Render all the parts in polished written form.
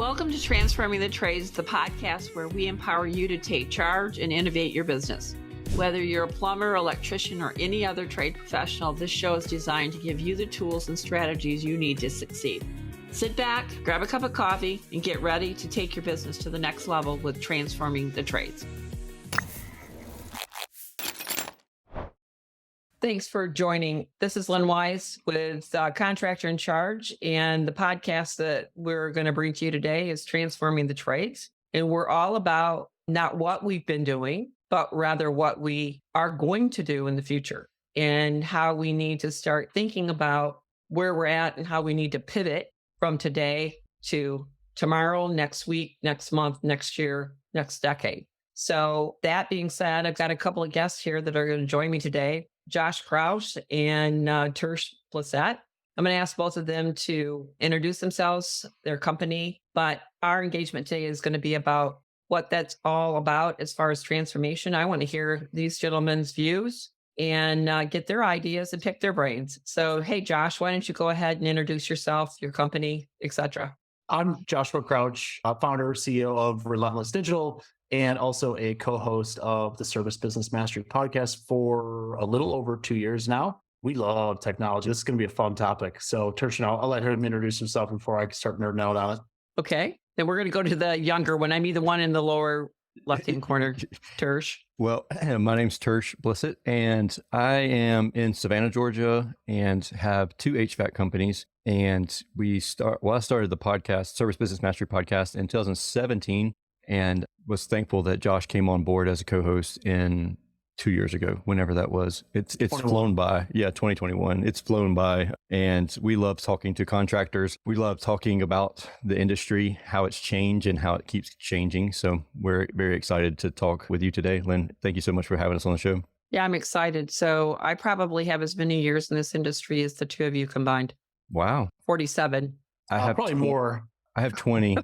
Welcome to Transforming the Trades, the podcast where we empower you to take charge and innovate your business. Whether you're a plumber, electrician, or any other trade professional, this show is designed to give you the tools and strategies you need to succeed. Sit back, grab a cup of coffee, and get ready to take your business to the next level with Transforming the Trades. Thanks for joining. This is Lynn Wise with Contractor in Charge, and the podcast that we're going to bring to you today is Transforming the Trades. And we're all about not what we've been doing, but rather what we are going to do in the future and how we need to start thinking about where we're at and how we need to pivot from today to tomorrow, next week, next month, next year, next decade. So that being said, I've got a couple of guests here that are going to join me today. Josh Krause and Tersh Blissett. I'm going to ask both of them to introduce themselves, their company, but our engagement today is going to be about what that's all about as far as transformation. I want to hear these gentlemen's views and get their ideas and pick their brains. So, hey, Josh, why don't you go ahead and introduce yourself, your company, etc. I'm Joshua Crouch, founder, CEO of Relentless Digital, and also a co-host of the Service Business Mastery podcast for a little over 2 years now. We love technology. This is going to be a fun topic. So Tersh, I'll let him introduce himself before I start nerding out on it. Okay. Then we're going to go to the younger one. I'm the one in the lower left-hand corner, Tersh. Well, my name's Tersh Blissett, and I am in Savannah, Georgia, and have two HVAC companies. And I started the podcast, Service Business Mastery podcast, in 2017, and was thankful that Josh came on board as a co-host in 2 years ago, whenever that was. It's flown by. Yeah, 2021. It's flown by. And we love talking to contractors. We love talking about the industry, how it's changed and how it keeps changing. So we're very excited to talk with you today. Lynn, thank you so much for having us on the show. Yeah, I'm excited. So I probably have as many years in this industry as the two of you combined. Wow. 47. I have probably more. I have 20.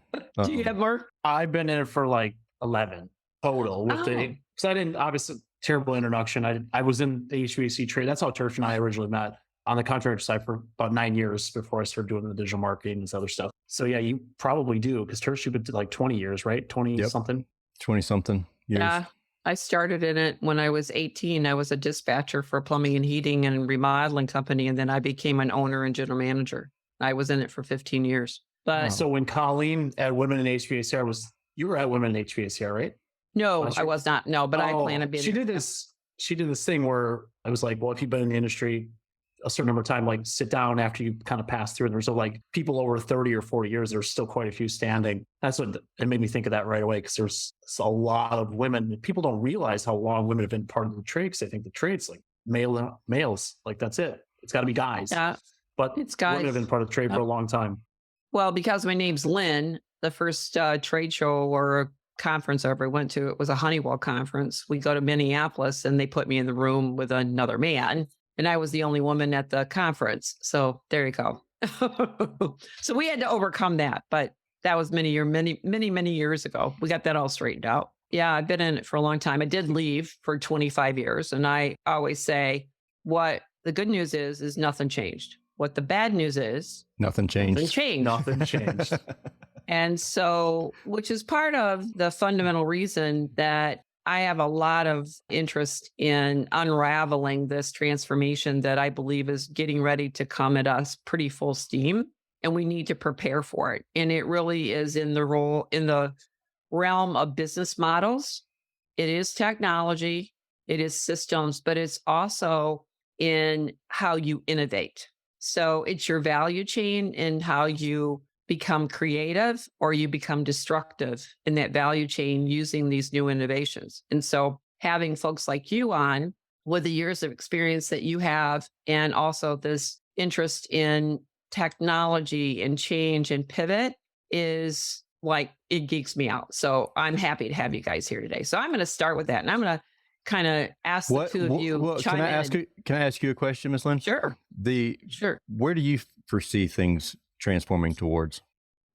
Do you have more? I've been in it for like 11 total. Because I didn't, obviously, terrible introduction. I was in the HVAC trade. That's how Tersh and I originally met on the contractor side for about 9 years before I started doing the digital marketing and this other stuff. So yeah, you probably do, because Tersh, you've been to like 20 years, right? 20 something? 20 something years. Yeah. I started in it when I was 18. I was a dispatcher for a plumbing and heating and remodeling company. And then I became an owner and general manager. I was in it for 15 years. But So when Colleen at Women in HVACR you were at Women in HVACR, right? No, I was not. No, but I plan to be. She did this thing where I was like, well, if you've been in the industry a certain number of time, like sit down after you kind of pass through. And there's like people over 30 or 40 years, there's still quite a few standing. That's what it made me think of that right away, because there's a lot of women. People don't realize how long women have been part of the trade, because they think the trade's like males, like that's it. It's got to be guys. Yeah, but it's guys. Women have been part of the trade for a long time. Well, because my name's Lynn, the first trade show or conference I ever went to, it was a Honeywell conference. We go to Minneapolis and they put me in the room with another man, and I was the only woman at the conference. So there you go. So we had to overcome that, but that was many years ago. We got that all straightened out. Yeah, I've been in it for a long time. I did leave for 25 years. And I always say what the good news is nothing changed. What the bad news is, nothing changed. Nothing changed. And so, which is part of the fundamental reason that I have a lot of interest in unraveling this transformation that I believe is getting ready to come at us pretty full steam, and we need to prepare for it. And it really is in the realm of business models. It is technology, it is systems, but it's also in how you innovate. So it's your value chain and how you become creative or you become destructive in that value chain using these new innovations. And so having folks like you on with the years of experience that you have, and also this interest in technology and change and pivot, is like, it geeks me out. So I'm happy to have you guys here today. So I'm going to start with that. And I'm going to kind of ask the two of you. Can I ask you a question, Ms. Lynn? Sure. Sure. Where do you foresee things transforming towards?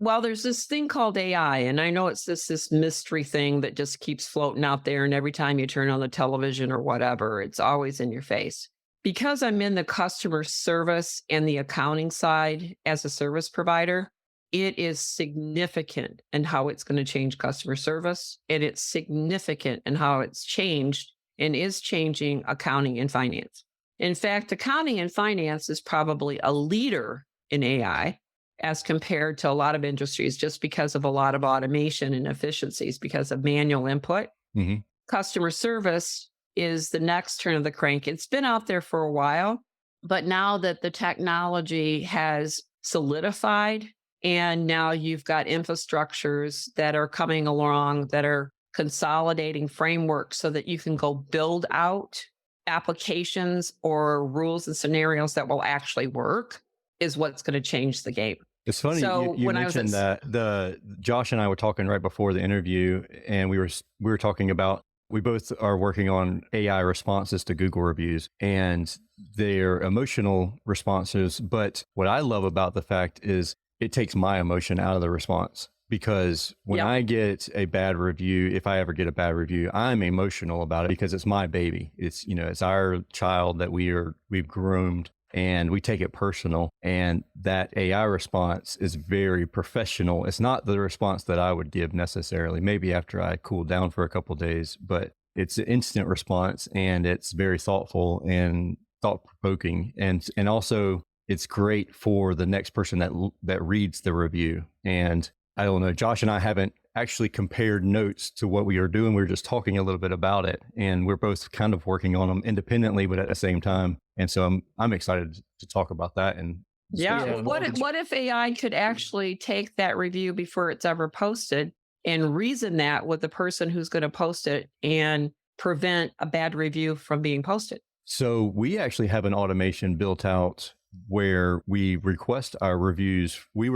Well, there's this thing called AI, and I know it's this mystery thing that just keeps floating out there. And every time you turn on the television or whatever, it's always in your face. Because I'm in the customer service and the accounting side as a service provider, it is significant in how it's going to change customer service. And it's significant in how it's changed and is changing accounting and finance. In fact, accounting and finance is probably a leader in AI as compared to a lot of industries, just because of a lot of automation and efficiencies because of manual input. hmm Customer service is the next turn of the crank. It's been out there for a while, but now that the technology has solidified and now you've got infrastructures that are coming along that are consolidating frameworks so that you can go build out applications or rules and scenarios that will actually work is what's going to change the game. It's funny So you when I was mentioned at that the Josh and I were talking right before the interview, and we were talking about we both are working on AI responses to Google reviews and their emotional responses. But what I love about the fact is it takes my emotion out of the response, because when Yep. I get a bad review, if I ever get a bad review, I'm emotional about it because it's my baby. It's, it's our child that we've groomed, and we take it personal. And that AI response is very professional. It's not the response that I would give necessarily, maybe after I cool down for a couple of days, but it's an instant response, and it's very thoughtful and thought provoking. And also it's great for the next person that reads the review. And I don't know, Josh and I haven't actually compared notes to what we are doing. We were just talking a little bit about it, and we're both kind of working on them independently, but at the same time. And so I'm excited to talk about that. And Yeah. Yeah, What if AI could actually take that review before it's ever posted and reason that with the person who's going to post it and prevent a bad review from being posted? So we actually have an automation built out where we request our reviews. We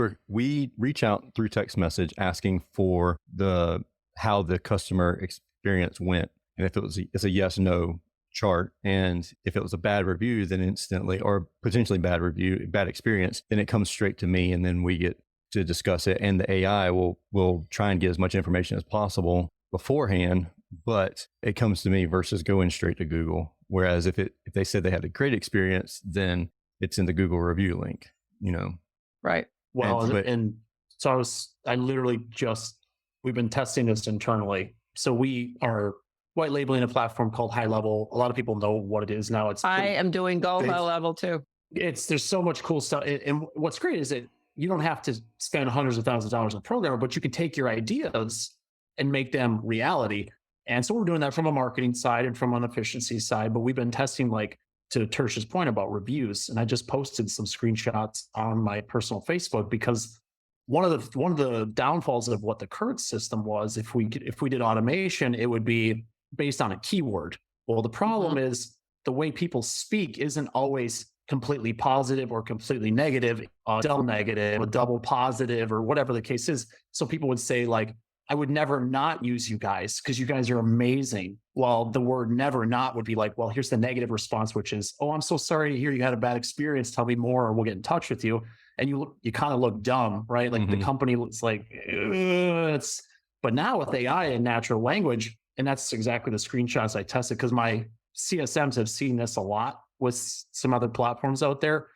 reach out through text message asking for how the customer experience went, and if it's a yes no chart, and if it was a bad review, then instantly, or potentially bad experience, then it comes straight to me, and then we get to discuss it, and the AI will try and get as much information as possible beforehand, but it comes to me versus going straight to Google. Whereas if they said they had a great experience, then it's in the Google review link, Right. well, but and so we've been testing this internally. So we are white labeling a platform called High Level. A lot of people know what it is now. I am doing Go It's- High Level too. There's so much cool stuff. And what's great is that you don't have to spend hundreds of thousands of dollars on a programmer, but you can take your ideas and make them reality. And so we're doing that from a marketing side and from an efficiency side, but we've been testing, like, to Tersh's point about reviews. And I just posted some screenshots on my personal Facebook, because one of the downfalls of what the current system was, if we did automation, it would be based on a keyword. Well, the problem is the way people speak isn't always completely positive or completely negative, double negative, a double positive, or whatever the case is. So people would say, like, I would never not use you guys because you guys are amazing. Well, the word never not would be like, well, here's the negative response, which is, oh, I'm so sorry to hear you had a bad experience. Tell me more, or we'll get in touch with you. And you kind of look dumb, right? Like the company looks like, but now with AI and natural language, and that's exactly the screenshots I tested, because my CSMs have seen this a lot with some other platforms out there.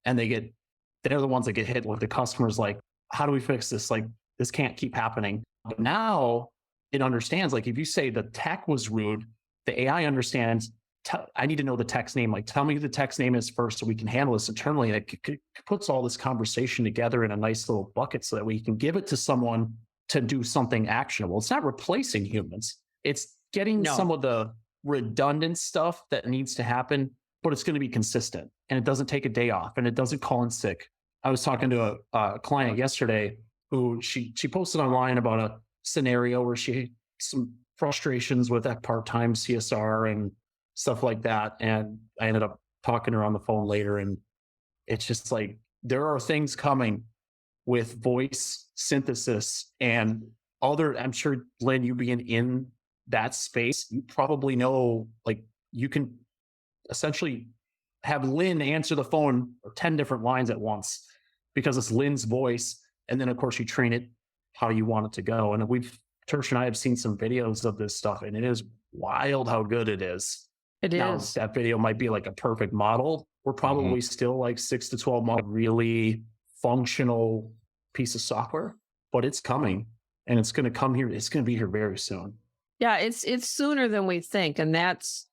And they're the ones that get hit with the customers, like, how do we fix this? Like, this can't keep happening. But now it understands, like, if you say the tech was rude, the AI understands, I need to know the tech's name. Like, tell me who the tech's name is first so we can handle this internally. And it puts all this conversation together in a nice little bucket so that we can give it to someone to do something actionable. It's not replacing humans. It's getting some of the redundant stuff that needs to happen, but it's going to be consistent, and it doesn't take a day off, and it doesn't call in sick. I was talking to a client yesterday who she posted online about a scenario where she had some frustrations with that part-time CSR and stuff like that. And I ended up talking to her on the phone later, and it's just like, there are things coming with voice synthesis and other, I'm sure, Lynn, you being in that space, you probably know, like, you can essentially have Lynn answer the phone or 10 different lines at once because it's Lynn's voice. And then, of course, you train it how you want it to go. And Tersh and I have seen some videos of this stuff, and it is wild how good it is. It Now, is. that video might be like a perfect model. We're probably still like 6 to 12 months, really functional piece of software, but it's coming and it's going to come here. It's going to be here very soon. Yeah, it's sooner than we think. And that's,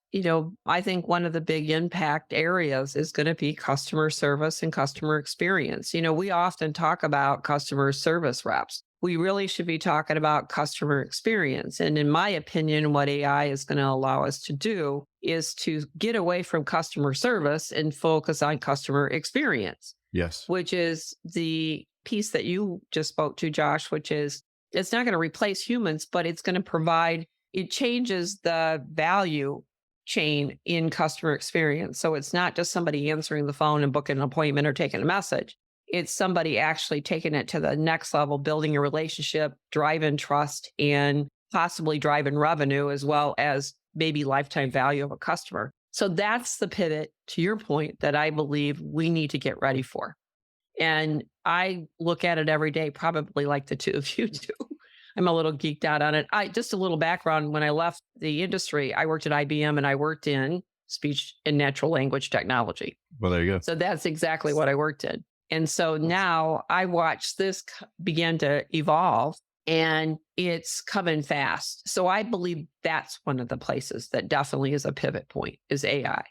I think one of the big impact areas is going to be customer service and customer experience. We often talk about customer service reps. We really should be talking about customer experience. And in my opinion, what AI is going to allow us to do is to get away from customer service and focus on customer experience. Yes. Which is the piece that you just spoke to, Josh, which is it's not going to replace humans, but it's going to provide, it changes the value chain in customer experience. So it's not just somebody answering the phone and booking an appointment or taking a message. It's somebody actually taking it to the next level, building a relationship, driving trust, and possibly driving revenue as well as maybe lifetime value of a customer. So that's the pivot, to your point, that I believe we need to get ready for. And I look at it every day, probably like the two of you do. I'm a little geeked out on it. Just a little background. When I left the industry, I worked at IBM and I worked in speech and natural language technology. Well, there you go. So that's exactly what I worked in. And so now I watch this begin to evolve and it's coming fast. So I believe that's one of the places that definitely is a pivot point is AI.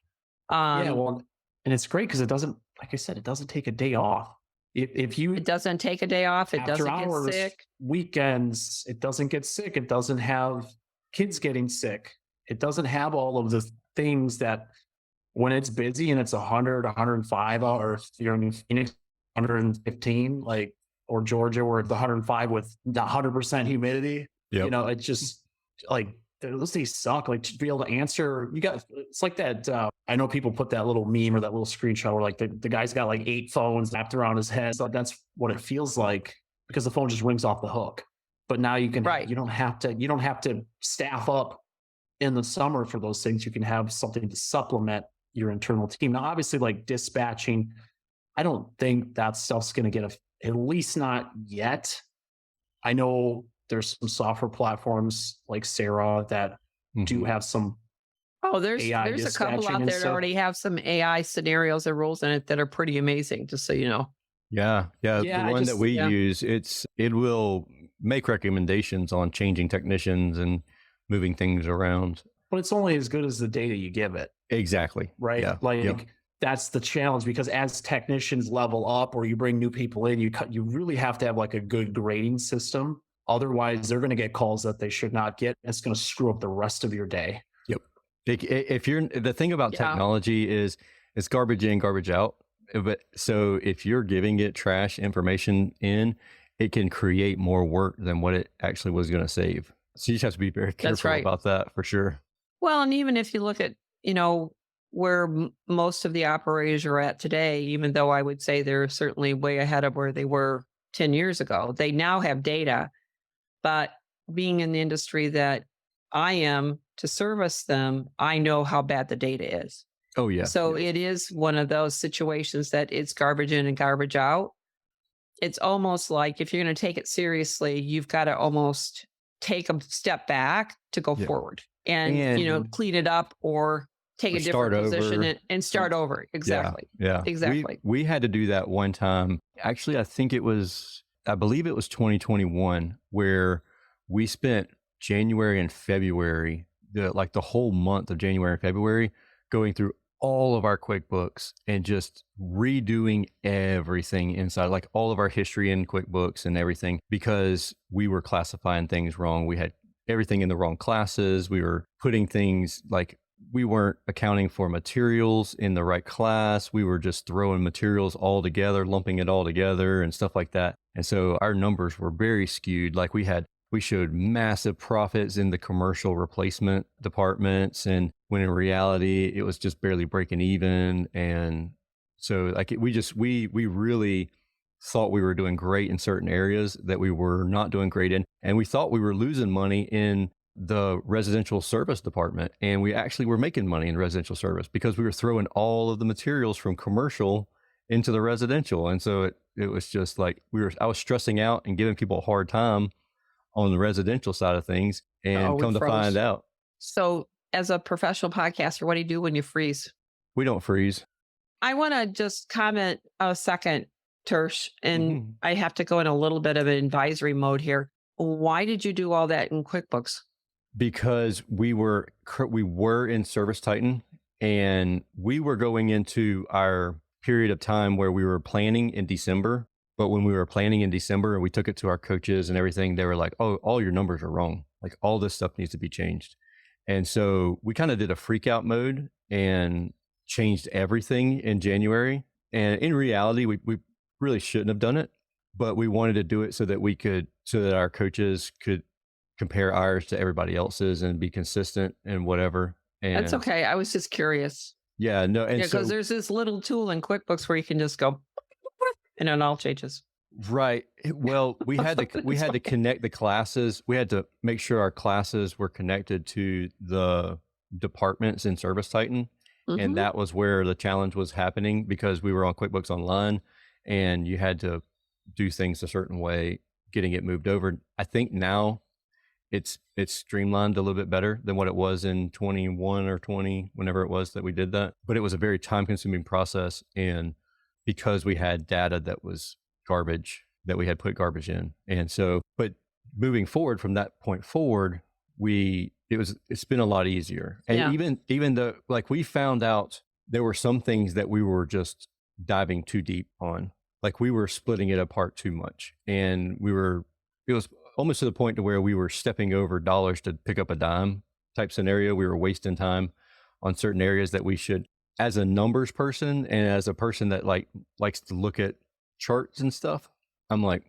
Yeah, well, and it's great because it doesn't, like I said, it doesn't take a day off. If you, it doesn't take a day off. It after doesn't hours, get sick. Weekends, it doesn't get sick. It doesn't have kids getting sick. It doesn't have all of the things that when it's busy and it's 100, 105, or if you're in Phoenix, 115, like, or Georgia, where the 105 with 100% humidity, Yep. It's just like, those days suck. Like to be able to answer, it's like that. I know people put that little meme or that little screenshot where like the guy's got like 8 phones wrapped around his head. So that's what it feels like because the phone just rings off the hook. But now you can, Right. you don't have to staff up in the summer for those things. You can have something to supplement your internal team. Now, obviously, like dispatching, I don't think that stuff's going to get at least not yet. I know there's some software platforms like Sarah that do have some. Oh, there's AI a couple dispatching out and there that stuff. already have some AI scenarios and rules in it that are pretty amazing, just so you know. Yeah. Yeah, The one that we yeah. use, it will make recommendations on changing technicians and moving things around. But it's only as good as the data you give it, Exactly. right? Yeah. Like Yep. that's the challenge because as technicians level up or you bring new people in, you really have to have like a good grading system. Otherwise, they're going to get calls that they should not get. It's going to screw up the rest of your day. If you're the thing about Yeah. technology is it's garbage in, garbage out. But so if you're giving it trash information in, it can create more work than what it actually was going to save. So you just have to be very careful right. about that for sure. Well, and even if you look at, where most of the operators are at today, even though I would say they're certainly way ahead of where they were 10 years ago, they now have data. But being in the industry that I am to service them, I know how bad the data is. Oh yeah. So it is one of those situations that it's garbage in and garbage out. It's almost like if you're going to take it seriously, you've got to almost take a step back to go forward and clean it up or take a different position and start over. Exactly. Yeah. Exactly. We had to do that one time. Actually, I believe it was 2021 where we spent January and February, the whole month of January and February, going through all of our QuickBooks and just redoing everything inside, like all of our history in QuickBooks and everything, because we were classifying things wrong. We had everything in the wrong classes. We were putting things like we weren't accounting for materials in the right class. We were just throwing materials all together, lumping it all together and stuff like that. And so our numbers were very skewed. Like we showed massive profits in the commercial replacement departments. And when in reality, it was just barely breaking even. And so like we really thought we were doing great in certain areas that we were not doing great in. And we thought we were losing money in the residential service department. And we actually were making money in residential service because we were throwing all of the materials from commercial into the residential. And so it was just like I was stressing out and giving people a hard time on the residential side of things, and come to find out. So as a professional podcaster, what do you do when you freeze? We don't freeze. I want to just comment a second Tersh, and Mhm. I have to go in a little bit of an advisory mode here. Why did you do all that in QuickBooks? Because we were in Service Titan, and we were going into our period of time where we were planning in December. But when we were planning in December and we took it to our coaches and everything, they were like, "Oh, all your numbers are wrong. Like all this stuff needs to be changed." And so we kind of did a freak out mode and changed everything in January. And in reality, we really shouldn't have done it, but we wanted to do it so that so that our coaches could compare ours to everybody else's and be consistent and whatever. That's And okay. I was just curious. yeah, no, and Yeah, because so there's this little tool in QuickBooks where you can just go and it all changes. right. Well, we It's had to fine. connect the classes. We had to make sure our classes were connected to the departments in Service Titan. And Mhm. that was where the challenge was happening because we were on QuickBooks Online and you had to do things a certain way, getting it moved over. I think now it's streamlined a little bit better than what it was in 21 or 20, whenever it was that we did that. But it was a very time consuming process. And because we had data that was garbage, that we had put garbage in. And so, but moving forward from that point forward, it's been a lot easier. And Yeah. even though like we found out there were some things that we were just diving too deep on. Like we were splitting it apart too much. And it was almost to the point to where we were stepping over dollars to pick up a dime type scenario. We were wasting time on certain areas that we should, as a numbers person and as a person that likes to look at charts and stuff. I'm like,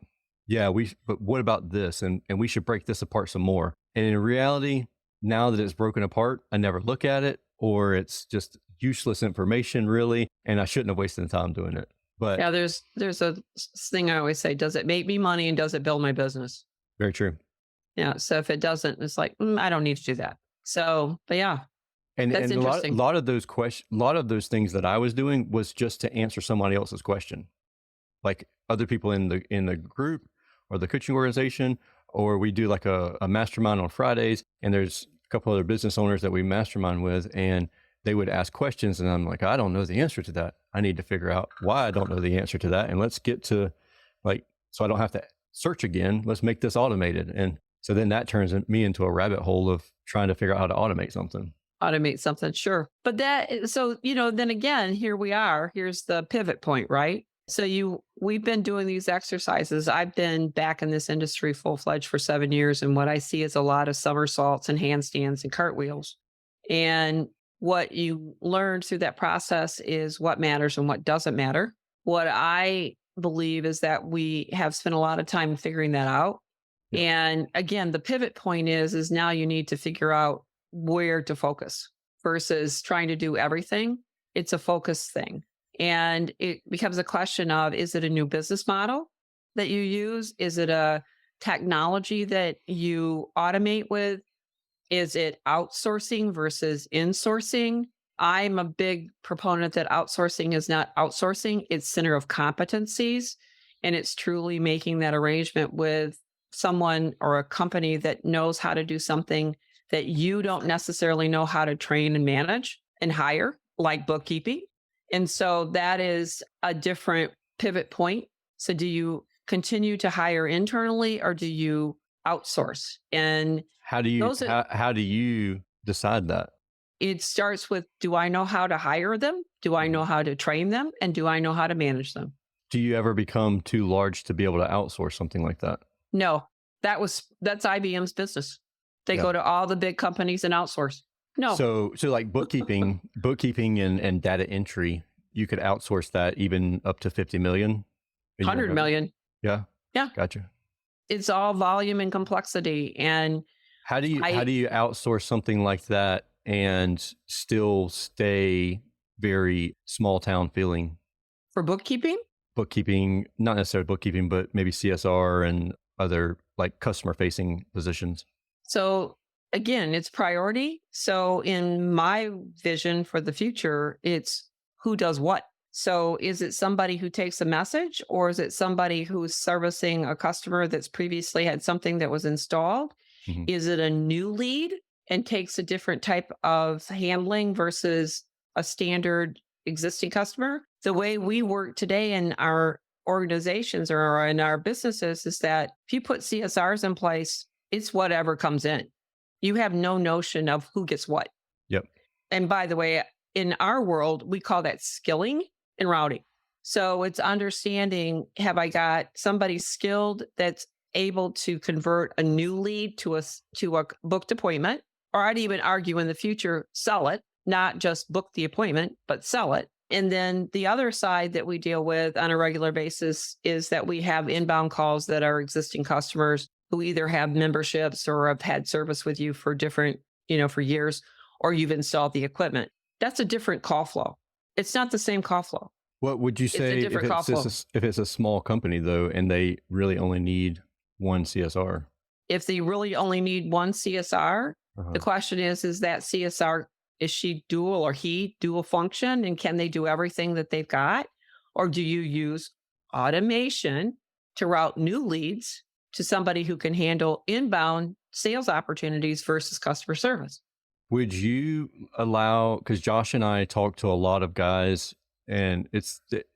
yeah, but what about this? And we should break this apart some more. And in reality, now that it's broken apart, I never look at it, or it's just useless information really. And I shouldn't have wasted the time doing it. But Yeah, there's a thing I always say, does it make me money and does it build my business? very true. Yeah, so if it doesn't, it's like, I don't need to do that. So, but yeah, that's And interesting. a lot of those things that I was doing was just to answer somebody else's question. Like other people in the group or the coaching organization, or we do like a mastermind on Fridays, and there's a couple other business owners that we mastermind with, and they would ask questions, and I'm like, I don't know the answer to that. I need to figure out why I don't know the answer to that, and let's get to like so I don't have to search again. Let's make this automated, and so then that turns me into a rabbit hole of trying to figure out how to automate something. Automate something, sure. But so, then again, here we are. Here's the pivot point, right? So we've been doing these exercises. I've been back in this industry full-fledged for 7 years. And what I see is a lot of somersaults and handstands and cartwheels. And what you learn through that process is what matters and what doesn't matter. What I believe is that we have spent a lot of time figuring that out. Yeah. And again, the pivot point is now you need to figure out where to focus versus trying to do everything. It's a focus thing. And it becomes a question of, is it a new business model that you use? Is it a technology that you automate with? Is it outsourcing versus insourcing? I'm a big proponent that outsourcing is not outsourcing, it's center of competencies. And it's truly making that arrangement with someone or a company that knows how to do something that you don't necessarily know how to train and manage and hire, like bookkeeping. And so that is a different pivot point. So do you continue to hire internally or do you outsource? And those are, How do you decide that? it starts with, do I know how to hire them? Do I know how to train them? And do I know how to manage them? Do you ever become too large to be able to outsource something like that? No, that's IBM's business. They Yeah. go to all the big companies and outsource. No, So like bookkeeping and data entry, you could outsource that even up to 50 million. a year. 100 million. Yeah. Yeah. Gotcha. It's all volume and complexity. And How do you I, outsource something like that and still stay very small town feeling? for bookkeeping, Bookkeeping, not necessarily bookkeeping, but maybe CSR and other like customer facing positions. so again, it's priority. So in my vision for the future, it's who does what. So is it somebody who takes a message or is it somebody who's servicing a customer that's previously had something that was installed? Mhm. Is it a new lead and takes a different type of handling versus a standard existing customer? The way we work today in our organizations or in our businesses is that if you put CSRs in place, it's whatever comes in. You have no notion of who gets what. Yep. And by the way, in our world, we call that skilling and routing. So it's understanding, have I got somebody skilled that's able to convert a new lead to a booked appointment, or I'd even argue in the future, sell it, not just book the appointment, but sell it. And then the other side that we deal with on a regular basis is that we have inbound calls that are existing customers who either have memberships or have had service with you for different, for years, or you've installed the equipment. That's a different call flow. It's not the same call flow. What would you say if it's a small company though, and they really only need one CSR? If they really only need one CSR, the question is that CSR, is she dual or he dual function? And can they do everything that they've got? Or do you use automation to route new leads to somebody who can handle inbound sales opportunities versus customer service? Would you allow, because Josh and I talk to a lot of guys, and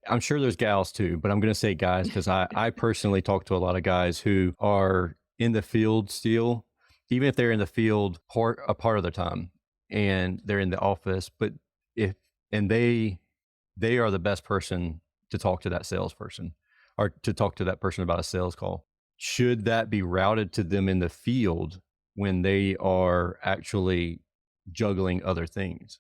I'm sure there's gals too, but I'm going to say guys because I personally talk to a lot of guys who are in the field still, even if they're in the field a part of their time and they're in the office, but they are the best person to talk to that salesperson or to talk to that person about a sales call. Should that be routed to them in the field when they are actually juggling other things?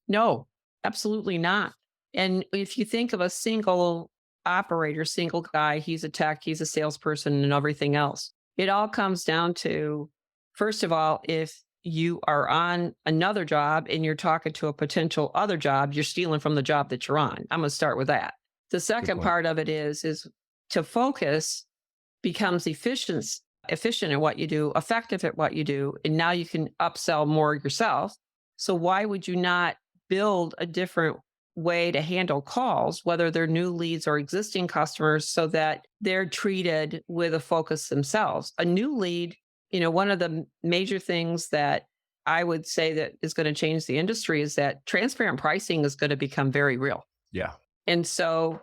No, absolutely not. And if you think of a single operator, single guy, he's a tech, he's a salesperson and everything else. It all comes down to, first of all, if you are on another job and you're talking to a potential other job, you're stealing from the job that you're on. I'm going to start with that. The second part of it is to focus becomes efficient at what you do, effective at what you do, and now you can upsell more yourself. So why would you not build a different way to handle calls, whether they're new leads or existing customers, so that they're treated with a focus themselves? A new lead, one of the major things that I would say that is going to change the industry is that transparent pricing is going to become very real. Yeah. And so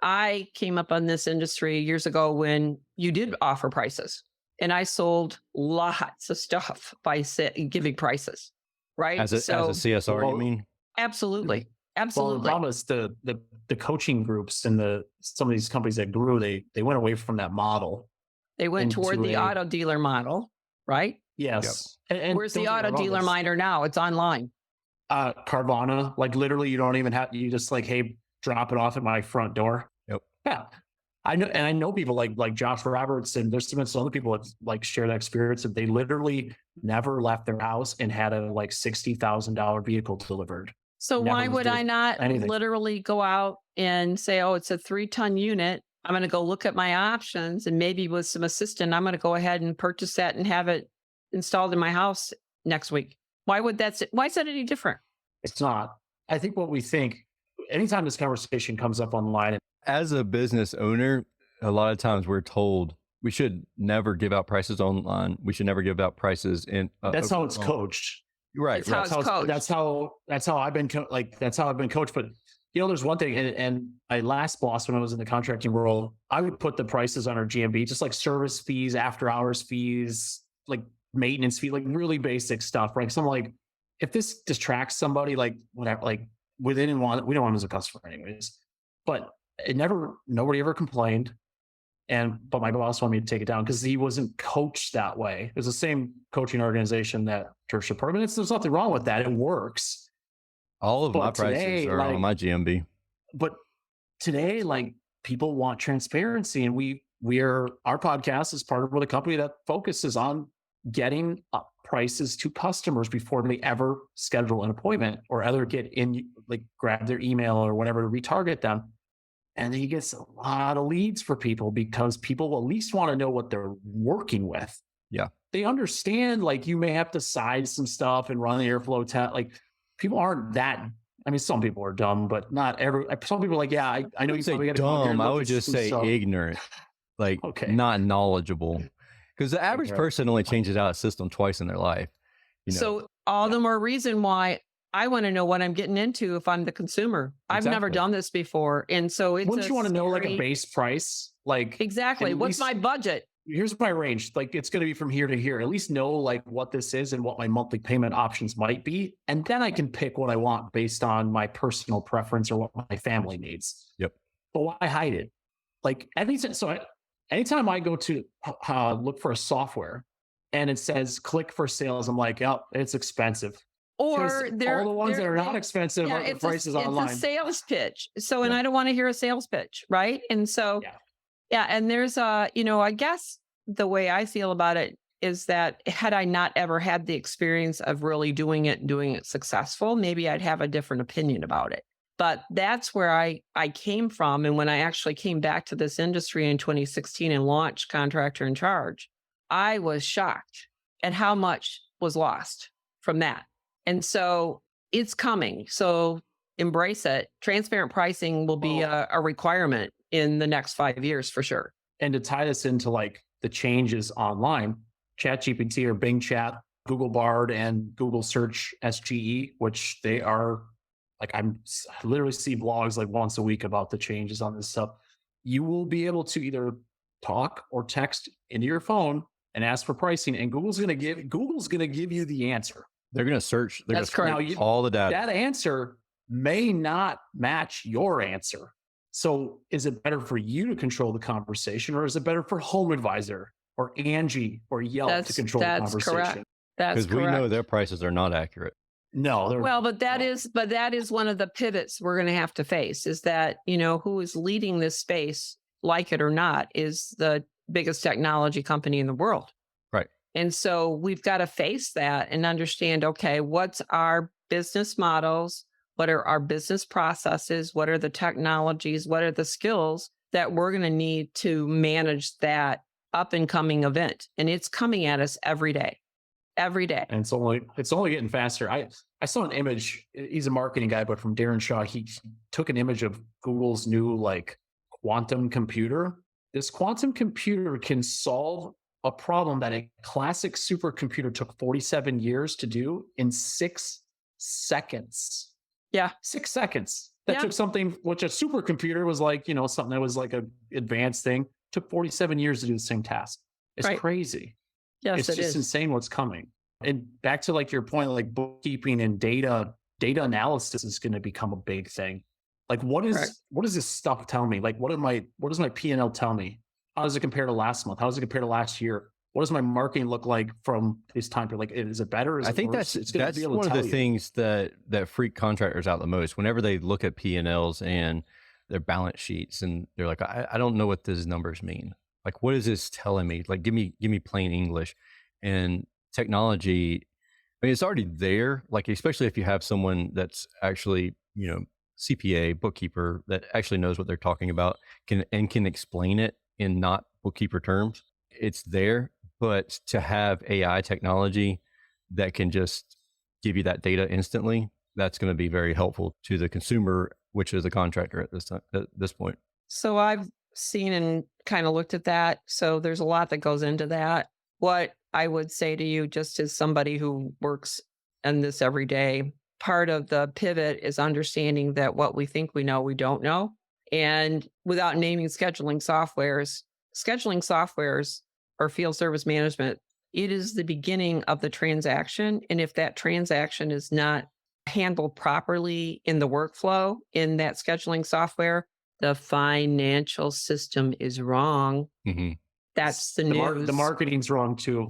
I came up on this industry years ago when you did offer prices, and I sold lots of stuff by giving prices, right? As a CSR, you mean? Absolutely. Absolutely. Well, the problem is the coaching groups and some of these companies that grew, they went away from that model. They went toward the auto dealer model, right? Yes. Yep. And where's the auto dealer model now? It's online. Carvana, like literally you don't even have, you just like, hey, drop it off at my front door. Yep. Yeah. I know people like Josh Roberts, and there's some other people that like share that experience that they literally never left their house and had a like $60,000 vehicle delivered. So why would I not literally go out and say, oh, it's a 3-ton unit. I'm going to go look at my options, and maybe with some assistant, I'm going to go ahead and purchase that and have it installed in my house next week. Why is that any different? It's not. I think what we think, anytime this conversation comes up online. As a business owner, a lot of times we're told we should never give out prices online. We should never give out prices in. That's how it's coached. Right. That's how I've been that's how I've been coached. But there's one thing, and my last boss, when I was in the contracting world, I would put the prices on our GMB, just like service fees, after hours fees, like maintenance fee, like really basic stuff, right? So I'm like, if this distracts somebody, like whatever, like we don't want them as a customer anyways. But nobody ever complained. But my boss wanted me to take it down because he wasn't coached that way. It was the same coaching organization that Tersh supported. There's nothing wrong with that. It works. All of my prices are on my GMB. But today, like, people want transparency, and our podcast is part of a company that focuses on getting prices to customers before they ever schedule an appointment or ever get in, like grab their email or whatever to retarget them. And he gets a lot of leads for people because people will at least want to know what they're working with. Yeah. They understand, like, you may have to size some stuff and run the airflow test. Like, people aren't that. I mean, some people are dumb, but not every. Some people are like, yeah, I know you say dumb. I would just say ignorant, like not knowledgeable, because the average person only changes out a system twice in their life. So all the more reason why I want to know what I'm getting into if I'm the consumer. I've never Exactly. done this before. And so it's Wouldn't a you want to know like a scary- base price? Like Exactly. at What's least my budget? here's my range. Like it's going to be from here to here. At least know like what this is and what my monthly payment options might be. And then I can pick what I want based on my personal preference or what my family needs. Yep. But why hide it? Like anytime I go to look for a software and it says click for sales, I'm like, oh, it's expensive. Because Or all the ones that are not expensive yeah, are the prices online. it's a sales pitch. So, and Yeah. I don't want to hear a sales pitch, right? And so, Yeah. yeah, and there's I guess the way I feel about it is that had I not ever had the experience of really doing it successful, maybe I'd have a different opinion about it. But that's where I came from. And when I actually came back to this industry in 2016 and launched Contractor in Charge, I was shocked at how much was lost from that. And so it's coming. So embrace it. Transparent pricing will be Well, a requirement in the next 5 years for sure. and to tie this into like the changes online, ChatGPT or Bing Chat, Google Bard, and Google Search SGE, which they are like I literally see blogs like once a week about the changes on this stuff. You will be able to either talk or text into your phone and ask for pricing, and Google's going to give you the answer. They're going to search. They're going That's to correct. scrape all the data. That answer may not match your answer. So is it better for you to control the conversation, or is it better for Home Advisor or Angie or Yelp to control the That's conversation? correct. That's Because we know correct. their prices are not accurate. No, they're Well, but that no. is one of the pivots we're going to have to face is that, who is leading this space, like it or not, is the biggest technology company in the world. Right. And so we've got to face that and understand, okay, what's our business models? What are our business processes? What are the technologies? What are the skills that we're going to need to manage that up and coming event? And it's coming at us every day. Every day. And it's only getting faster. I saw an image. He's a marketing guy, but from Darren Shaw, he took an image of Google's new like quantum computer. This quantum computer can solve a problem that a classic supercomputer took 47 years to do in 6 seconds. Yeah. 6 seconds. That Yeah. took something which a supercomputer was like, something that was like a advanced thing. Took 47 years to do the same task. It's Right. crazy. Yes, It's it just is. insane what's coming. And back to like your point, like bookkeeping and data analysis is going to become a big thing. Like what Correct. does this stuff tell me? Like what does my P&L tell me? How does it compare to last month? How does it compare to last year? What does my marketing look like from this time period? Like, is it better? Is I it think worse? that's It's gonna be able to one of tell the you. things that freak contractors out the most. Whenever they look at P&Ls and their balance sheets, and they're like, I don't know what these numbers mean. Like, what is this telling me? Like, give me plain English. And technology, I mean, it's already there. Like, especially if you have someone that's actually, CPA, bookkeeper that actually knows what they're talking about, can explain it in not bookkeeper terms. It's there. But to have AI technology that can just give you that data instantly, that's going to be very helpful to the consumer, which is the contractor at this point. So I've seen and kind of looked at that. So there's a lot that goes into that. What I would say to you, just as somebody who works in this every day, part of the pivot is understanding that what we think we know, we don't know. And without naming scheduling softwares or field service management, it is the beginning of the transaction. And if that transaction is not handled properly in the workflow in that scheduling software, the financial system is wrong. Mm-hmm. That's the news. The marketing's wrong too.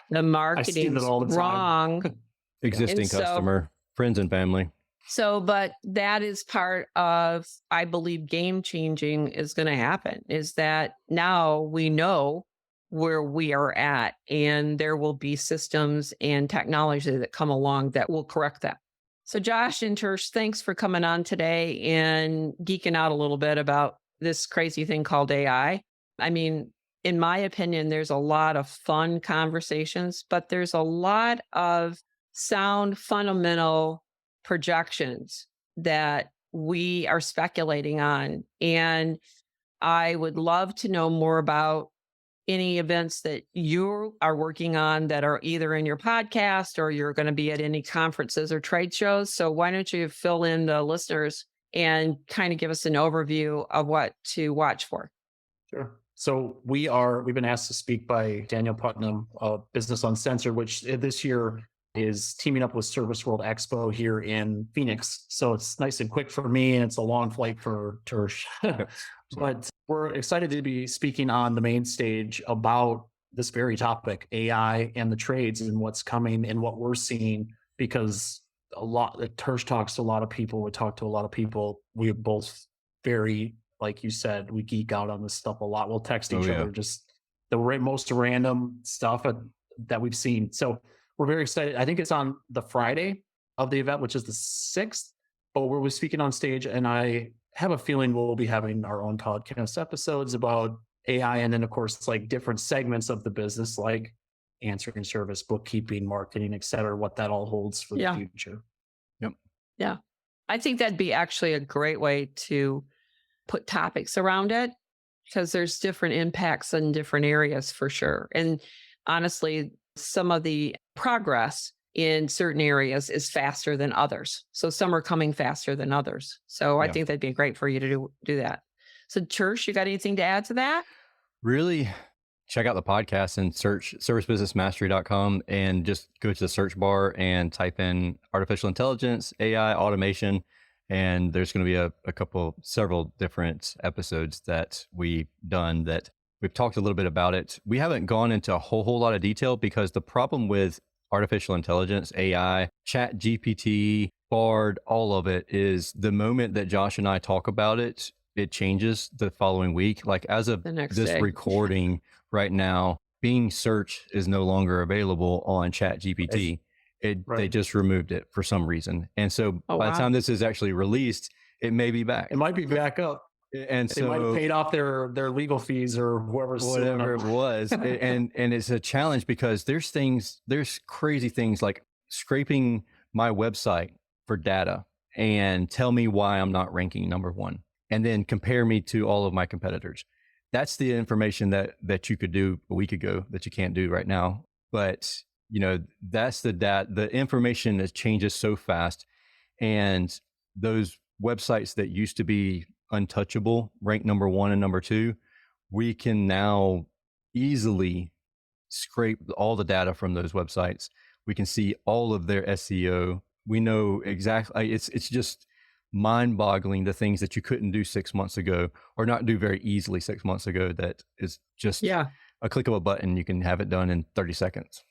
The marketing's all the time. wrong. Existing And so- customer, friends and family. So, but that is part of, I believe, game changing is going to happen, is that now we know where we are at, and there will be systems and technology that come along that will correct that. So Josh and Tersh, thanks for coming on today and geeking out a little bit about this crazy thing called AI. I mean, in my opinion, there's a lot of fun conversations, but there's a lot of sound, fundamental projections that we are speculating on. And I would love to know more about any events that you are working on that are either in your podcast or you're going to be at any conferences or trade shows. So why don't you fill in the listeners and kind of give us an overview of what to watch for? Sure. So we've been asked to speak by Daniel Putnam of Business Uncensored, which this year is teaming up with Service World Expo here in Phoenix. So it's nice and quick for me, and it's a long flight for Tersh. But we're excited to be speaking on the main stage about this very topic, AI and the trades and what's coming and what we're seeing, because Tersh talks to a lot of people. We talk to a lot of people. We're both very, like you said, we geek out on this stuff a lot. We'll text each other just the most random stuff that we've seen. So we're very excited. I think it's on the Friday of the event, which is the 6th, but we'll be speaking on stage, and I have a feeling we'll be having our own podcast episodes about AI. And then of course, it's like different segments of the business, like answering service, bookkeeping, marketing, et cetera, what that all holds for the future. Yep. Yeah. I think that'd be actually a great way to put topics around it, because there's different impacts in different areas for sure. And honestly, some of the progress in certain areas is faster than others. So some are coming faster than others. So I think that'd be great for you to do that. So Tersh, you got anything to add to that? Really check out the podcast and search servicebusinessmastery.com and just go to the search bar and type in artificial intelligence, AI, automation. And there's going to be several different episodes that we've done that we've talked a little bit about it. We haven't gone into a whole lot of detail because the problem with artificial intelligence, AI, Chat GPT, Bard, all of it is the moment that Josh and I talk about it, it changes the following week. Like as of this recording right now, Bing search is no longer available on Chat GPT. They just removed it for some reason. And so by the time this is actually released, it may be back. It might be back up. And they might have paid off their legal fees or whatever it was. and it's a challenge because there's crazy things like scraping my website for data and tell me why I'm not ranking number one, and then compare me to all of my competitors. That's the information that you could do a week ago that you can't do right now. But that's the information that changes so fast. And those websites that used to be untouchable, ranked number one and number two, we can now easily scrape all the data from those websites. We can see all of their SEO. We know exactly, it's just mind-boggling, the things that you couldn't do 6 months ago or not do very easily 6 months ago. That is just a click of a button. You can have it done in 30 seconds.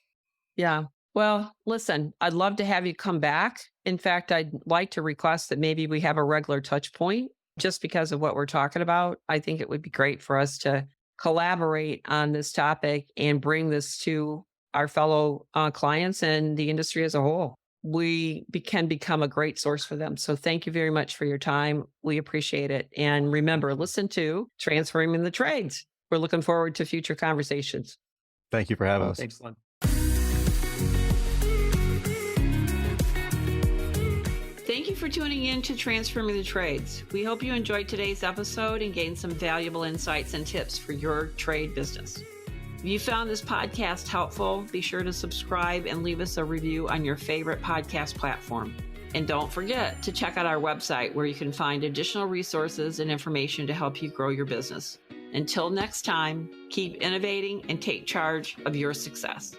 Yeah. Well, listen, I'd love to have you come back. In fact, I'd like to request that maybe we have a regular touch point just because of what we're talking about. I think it would be great for us to collaborate on this topic and bring this to our fellow clients and the industry as a whole. We can become a great source for them. So thank you very much for your time. We appreciate it. And remember, listen to Transforming the Trades. We're looking forward to future conversations. Thank you for having us. Excellent. Thank you for tuning in to Transforming the Trades. We hope you enjoyed today's episode and gained some valuable insights and tips for your trade business. If you found this podcast helpful, be sure to subscribe and leave us a review on your favorite podcast platform. And don't forget to check out our website where you can find additional resources and information to help you grow your business. Until next time, keep innovating and take charge of your success.